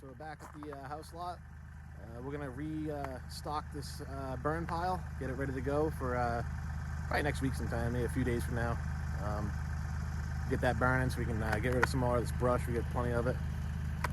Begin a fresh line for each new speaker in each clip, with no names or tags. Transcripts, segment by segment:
So we're back at the house lot. We're gonna restock this burn pile, get it ready to go for probably next week sometime, maybe a few days from now. Get that burning so we can get rid of some more of this brush. We get plenty of it.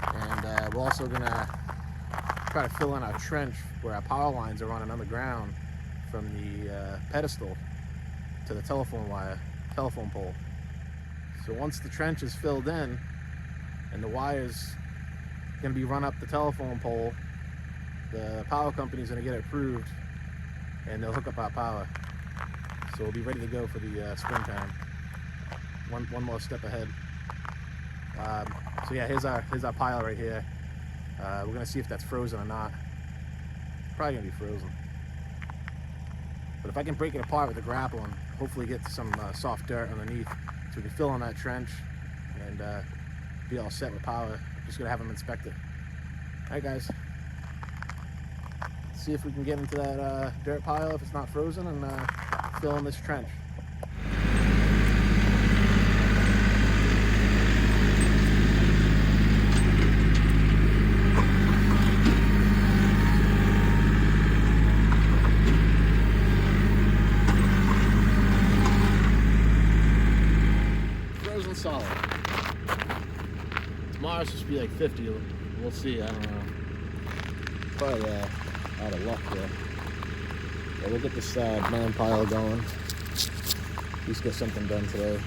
And we're also gonna try to fill in our trench where our power lines are running underground from the pedestal to the telephone pole. So once the trench is filled in and the wire's going to be run up the telephone pole, the power company's going to get it approved and they'll hook up our power. So we'll be ready to go for the springtime. One more step ahead. So yeah, here's our pile right here. We're going to see if that's frozen or not. Probably going to be frozen. But if I can break it apart with the grapple and hopefully get some soft dirt underneath so we can fill in that trench and be all set with power, just gonna have them inspect it. All right, guys. Let's see if we can get into that dirt pile if it's not frozen and fill in this trench. Frozen solid. Tomorrow's supposed to be like 50. We'll see. I don't know. Probably out of luck there. But we'll get this burn pile going. At least get something done today.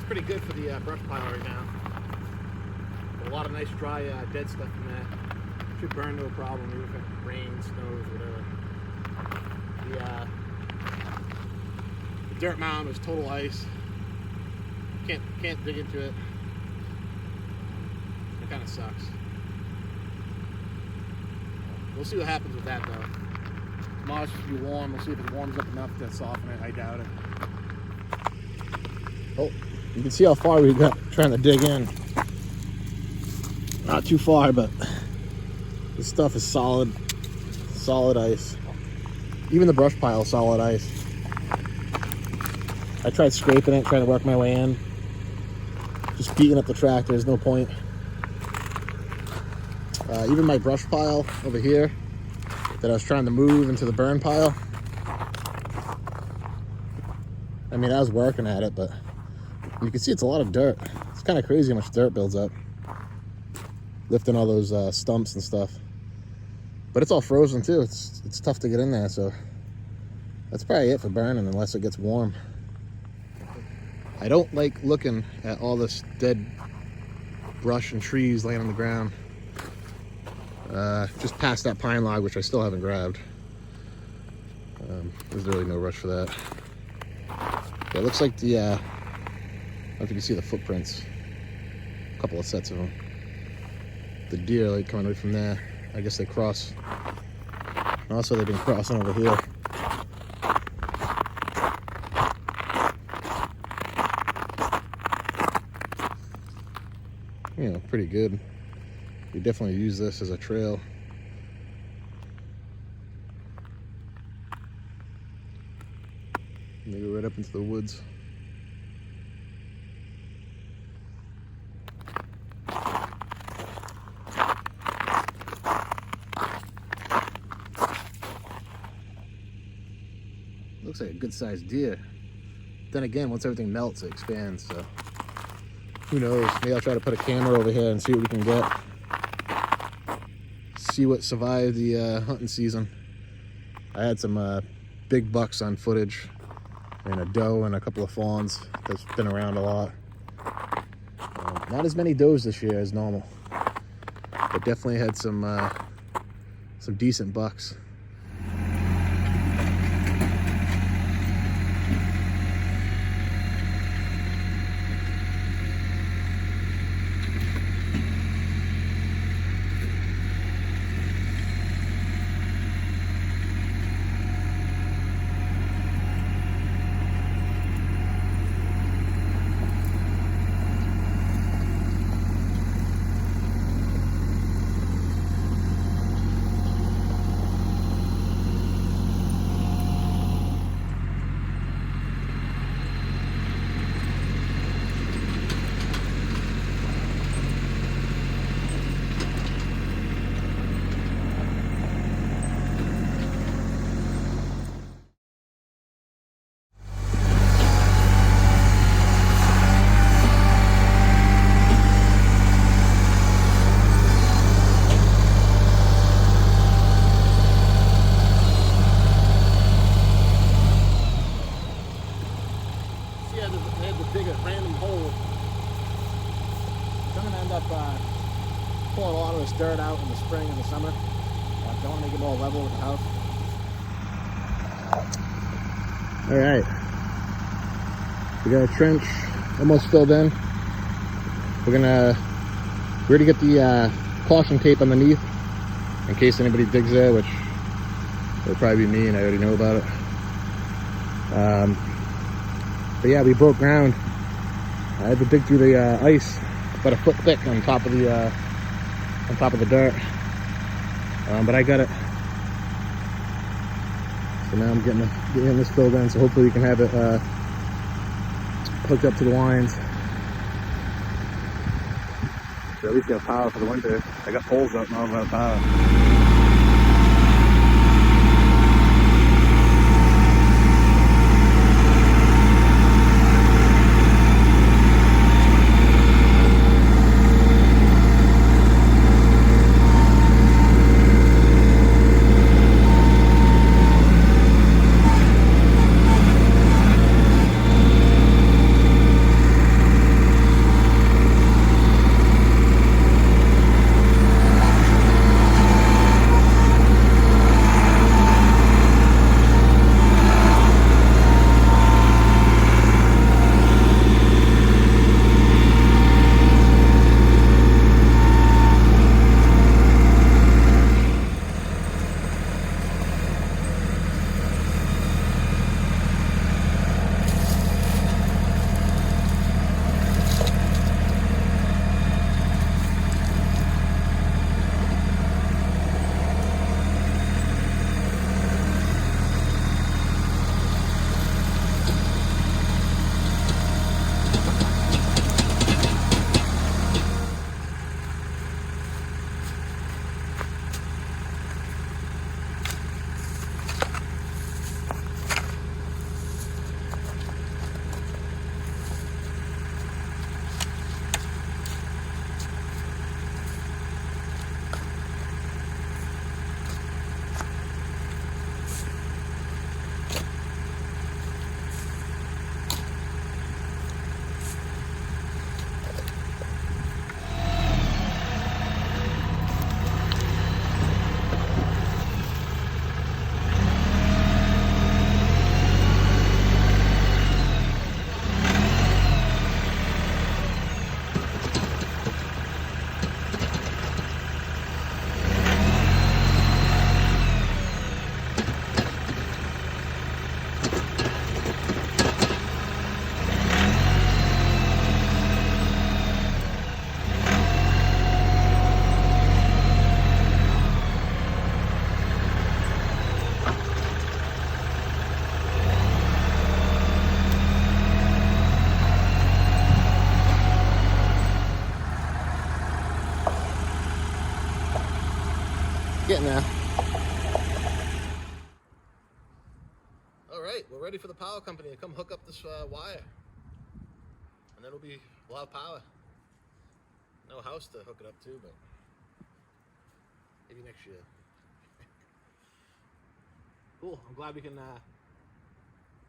Pretty good for the brush pile right now. A lot of nice dry dead stuff in there. Should burn no problem, even if it rains, snows, whatever. The dirt mound is total ice. Can't dig into it. It kind of sucks. We'll see what happens with that though. Tomorrow's supposed to be warm. We'll see if it warms up enough to soften it. I doubt it. Oh. You can see how far we got trying to dig in. Not too far, but this stuff is solid ice. Even the brush pile is solid ice. I tried scraping it, trying to work my way in. Just beating up the tractor, there's no point. Even my brush pile over here that I was trying to move into the burn pile. I mean, I was working at it, but you can see it's a lot of dirt. It's kind of crazy how much dirt builds up. Lifting all those stumps and stuff. But it's all frozen too. It's tough to get in there, so that's probably it for burning unless it gets warm. I don't like looking at all this dead brush and trees laying on the ground. Just past that pine log, which I still haven't grabbed. There's really no rush for that. Yeah, it looks like the, I don't know if you can see the footprints. A couple of sets of them. The deer like coming right from there. I guess they cross And also they've been crossing over here. You know, pretty good. We definitely use this as a trail. And they go right up into the woods. Looks like a good sized deer. Then again, once everything melts, it expands, so who knows? Maybe I'll try to put a camera over here and see what we can get. See what survived the hunting season. I had some big bucks on footage, and a doe and a couple of fawns that's been around a lot. Not as many does this year as normal, but definitely had some decent bucks. Pulling a lot of this dirt out in the spring and the summer. Don't want to make it more level with the house. All right, we got a trench almost filled in. We're gonna get the caution tape underneath in case anybody digs there, which will probably be me, and I already know about it. But yeah, we broke ground. I had to dig through the ice about a foot thick on top of the dirt, but I got it. So now I'm getting this filled in, so hopefully we can have it hooked up to the lines. So at least got power for the winter. I got poles up now without power. now. All right, we're ready for the power company to come hook up this wire, and then we'll have power. No house to hook it up to, but maybe next year. Cool. I'm glad we can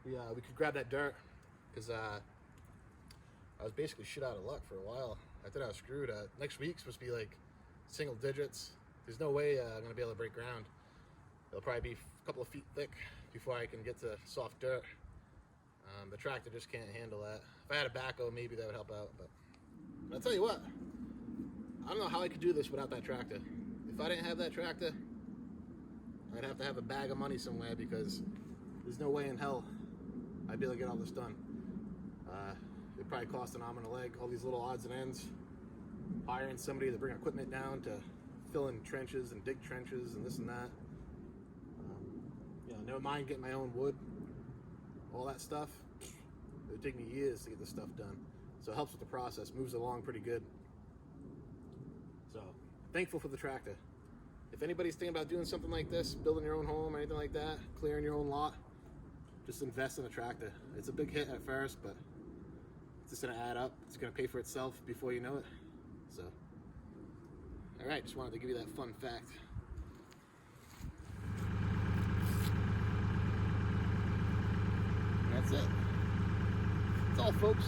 we could grab that dirt, because I was basically shit out of luck for a while. I thought I was screwed. Next week's supposed to be like single digits. There's no way I'm gonna be able to break ground. It'll probably be a couple of feet thick before I can get to soft dirt. The tractor just can't handle that. If I had a backhoe, maybe that would help out. But I'll tell you what, I don't know how I could do this without that tractor. If I didn't have that tractor, I'd have to have a bag of money somewhere, because there's no way in hell I'd be able to get all this done. It'd probably cost an arm and a leg, all these little odds and ends. Hiring somebody to bring equipment down to fill in trenches and dig trenches and this and that. You know, never mind getting my own wood, all that stuff. It would take me years to get this stuff done. So it helps with the process, moves along pretty good. So thankful for the tractor. If anybody's thinking about doing something like this, building your own home or anything like that, clearing your own lot, just invest in a tractor. It's a big hit at first, but it's just gonna add up. It's gonna pay for itself before you know it. So, all right, just wanted to give you that fun fact. And that's it. That's all, folks.